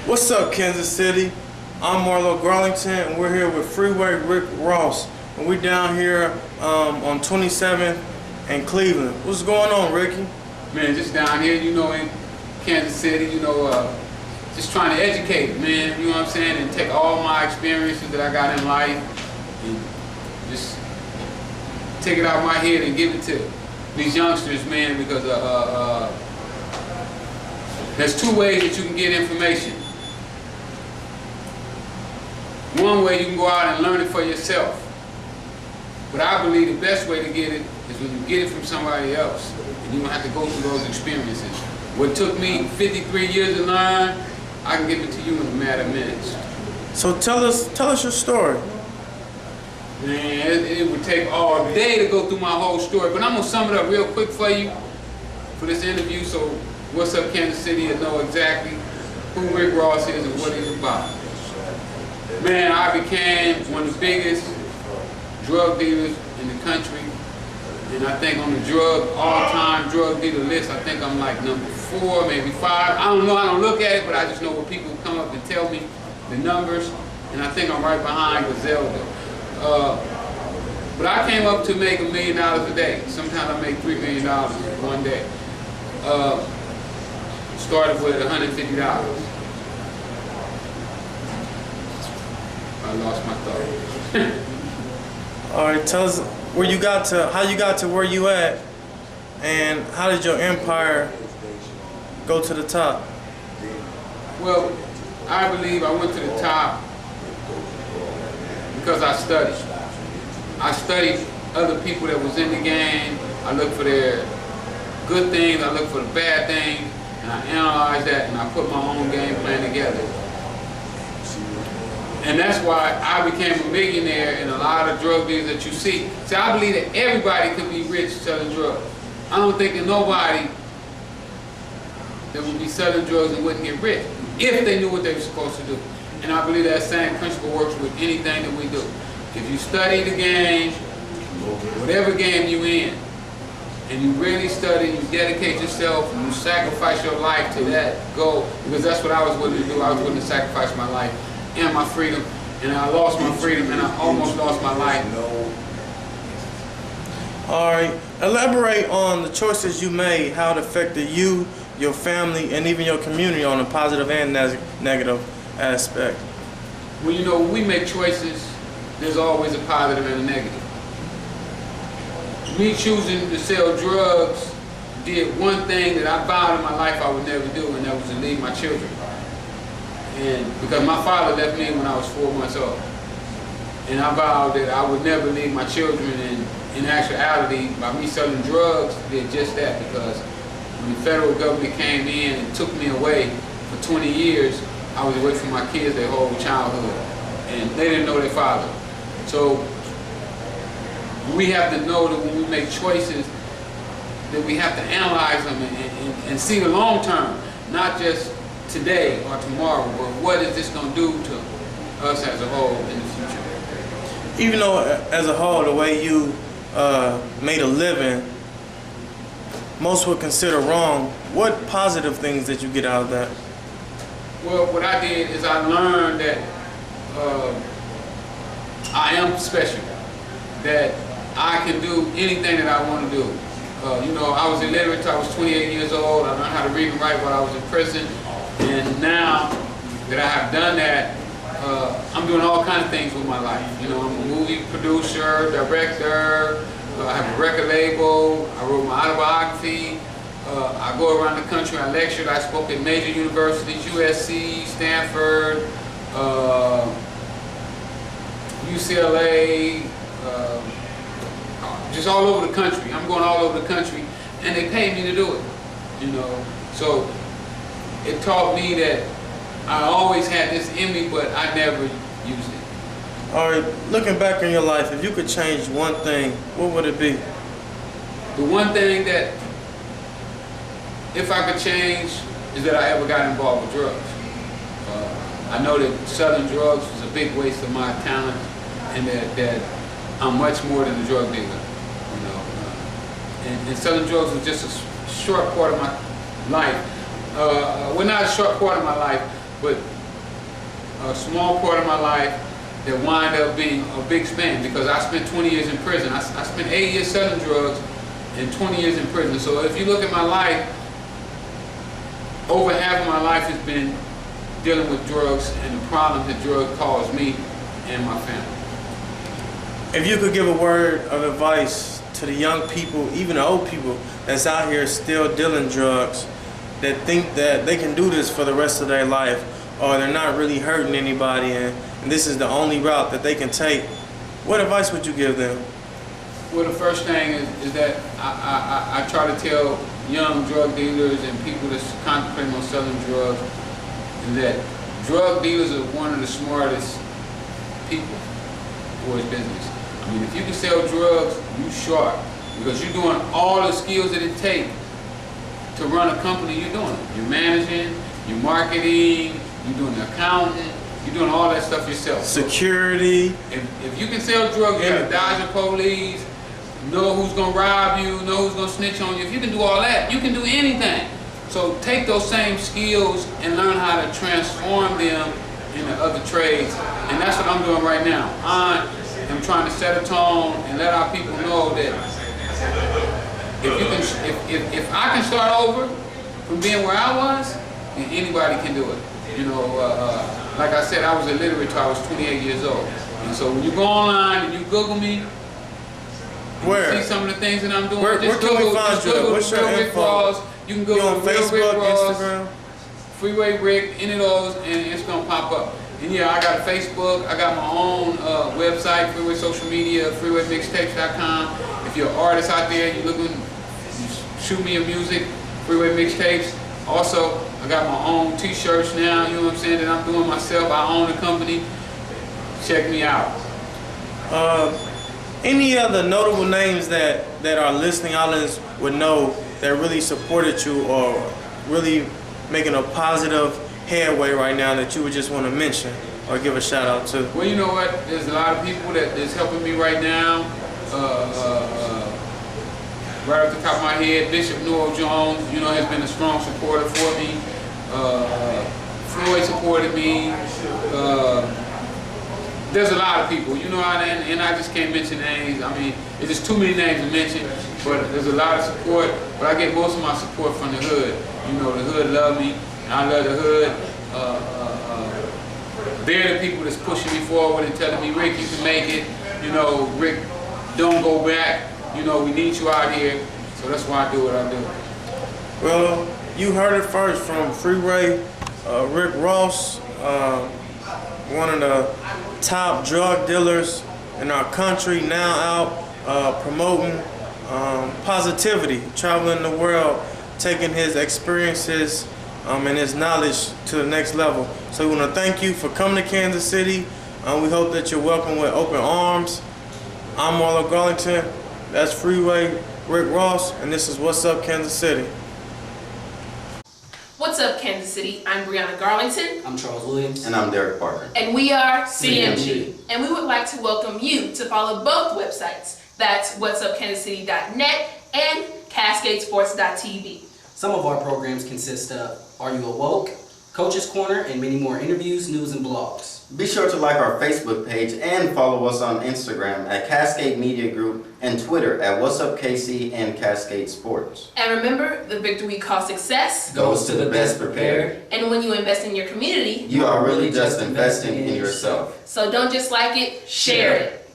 What's up, Kansas City? I'm Marlo Garlington, and we're here with Freeway Rick Ross. And we're down here on 27th and Cleveland. What's going on, Ricky? Man, just down here, you know, in Kansas City, you know, just trying to educate, man, you know what I'm saying, and take all my experiences that I got in life and just take it out of my head and give it to these youngsters, man, because there's two ways that you can get information. One way, you can go out and learn it for yourself. But I believe the best way to get it is when you get it from somebody else, and you don't have to go through those experiences. What took me 53 years to learn, I can give it to you in a matter of minutes. So tell us your story. Man, it would take all day to go through my whole story, but I'm gonna sum it up real quick for you for this interview. So, what's up, Kansas City? You know exactly who Rick Ross is and what he's about. Man, I became one of the biggest drug dealers in the country, and I think on the all-time drug dealer list, I think I'm like number 4, maybe 5. I don't know, I don't look at it, but I just know when people come up and tell me the numbers, and I think I'm right behind Griselda. But I came up to make $1 million a day. Sometimes I make $3 million one day. Started with $150. I lost my thought. All right, tell us how you got to where you at, and how did your empire go to the top? Well, I believe I went to the top because I studied. I studied other people that was in the game. I looked for their good things, I looked for the bad things, and I analyzed that, and I put my own game plan together. And that's why I became a millionaire in a lot of drug deals that you see. See, I believe that everybody could be rich selling drugs. I don't think that nobody that would be selling drugs and wouldn't get rich if they knew what they were supposed to do. And I believe that same principle works with anything that we do. If you study the game, whatever game you're in, and you really study, you dedicate yourself, and you sacrifice your life to that goal, because that's what I was willing to do. I was willing to sacrifice my life and my freedom, and I lost my freedom, and I almost lost my life. All right, elaborate on the choices you made, how it affected you, your family, and even your community on a positive and negative aspect. Well, you know, when we make choices, there's always a positive and a negative. Me choosing to sell drugs did one thing that I vowed in my life I would never do, and that was to leave my children. And because my father left me when I was 4 months old. And I vowed that I would never leave my children, and in actuality, by me selling drugs, did just that, because when the federal government came in and took me away for 20 years, I was away from my kids their whole childhood. And they didn't know their father. So we have to know that when we make choices, that we have to analyze them and see the long term, not just today or tomorrow, but what is this going to do to us as a whole in the future? Even though as a whole, the way you made a living, most would consider wrong, what positive things did you get out of that? Well, what I did is I learned that I am special, that I can do anything that I want to do. You know, I was illiterate until I was 28 years old. I learned how to read and write while I was in prison. And now that I have done that, I'm doing all kinds of things with my life. You know, I'm a movie producer, director, I have a record label, I wrote my autobiography, I go around the country, I lectured, I spoke at major universities, USC, Stanford, UCLA, just all over the country. I'm going all over the country, and they pay me to do it, you know. So it taught me that I always had this in me, but I never used it. All right, looking back in your life, if you could change one thing, what would it be? The one thing that, if I could change, is that I ever got involved with drugs. I know that selling drugs was a big waste of my talent, and that I'm much more than a drug dealer, you know. And selling drugs was just a short part of my life. Well, not a short part of my life, but a small part of my life that wound up being a big span, because I spent 20 years in prison. I spent 8 years selling drugs and 20 years in prison. So if you look at my life, over half of my life has been dealing with drugs and the problems that drugs caused me and my family. If you could give a word of advice to the young people, even the old people that's out here still dealing drugs, that think that they can do this for the rest of their life, or they're not really hurting anybody, and this is the only route that they can take, what advice would you give them? Well, the first thing is that I try to tell young drug dealers and people that's contemplating on selling drugs that drug dealers are one of the smartest people for his business. I mean, if you can sell drugs, you sharp, because you're doing all the skills that it takes to run a company. You're doing it. You're managing, you're marketing, you're doing the accounting, you're doing all that stuff yourself. Security. If you can sell drugs, you gotta dodge the police, know who's gonna rob you, know who's gonna snitch on you. If you can do all that, you can do anything. So take those same skills and learn how to transform them into other trades. And that's what I'm doing right now. I am trying to set a tone and let our people know that if I can start over from being where I was, then anybody can do it. You know, like I said, I was illiterate till I was 28 years old. And so when you go online and you Google me, where? You see some of the things that I'm doing. Where can we find you? What's your Rick info? Ross. You can go on Facebook, Instagram, Freeway Rick, any of those, and it's gonna pop up. And yeah, I got a Facebook. I got my own website, Freeway Social Media, FreewayMixtapes.com. If you're an artist out there, you're looking, shoot me your music, Freeway Mixtapes. Also, I got my own T-shirts now. You know what I'm saying? That I'm doing myself. I own a company. Check me out. Any other notable names that our listening audience would know that really supported you or really making a positive headway right now that you would just want to mention or give a shout out to? Well, you know what? There's a lot of people that is helping me right now. Right off the top of my head, Bishop Noel Jones, you know, has been a strong supporter for me. Floyd supported me. There's a lot of people, you know, and I just can't mention names. I mean, it's just too many names to mention, but there's a lot of support. But I get most of my support from the hood. You know, the hood love me, and I love the hood. They're the people that's pushing me forward and telling me, Rick, you can make it. You know, Rick, don't go back. You know, we need you out here. So that's why I do what I do. Well, you heard it first from Freeway Rick Ross, one of the top drug dealers in our country, now out promoting positivity, traveling the world, taking his experiences and his knowledge to the next level. So we want to thank you for coming to Kansas City. We hope that you're welcome with open arms. I'm Marlo Garlington. That's Freeway Rick Ross, and this is What's Up Kansas City. What's up, Kansas City? I'm Brianna Garlington. I'm Charles Williams. And I'm Derek Parker. And we are CMG. And we would like to welcome you to follow both websites. That's whatsupkansascity.net and cascadesports.tv. Some of our programs consist of Are You Awoke?, Coach's Corner, and many more interviews, news, and blogs. Be sure to like our Facebook page and follow us on Instagram at Cascade Media Group and Twitter at What's Up KC and Cascade Sports. And remember, the victory we call success Goes to the best prepared. And when you invest in your community, You are really just investing in yourself. So don't just like it, share it.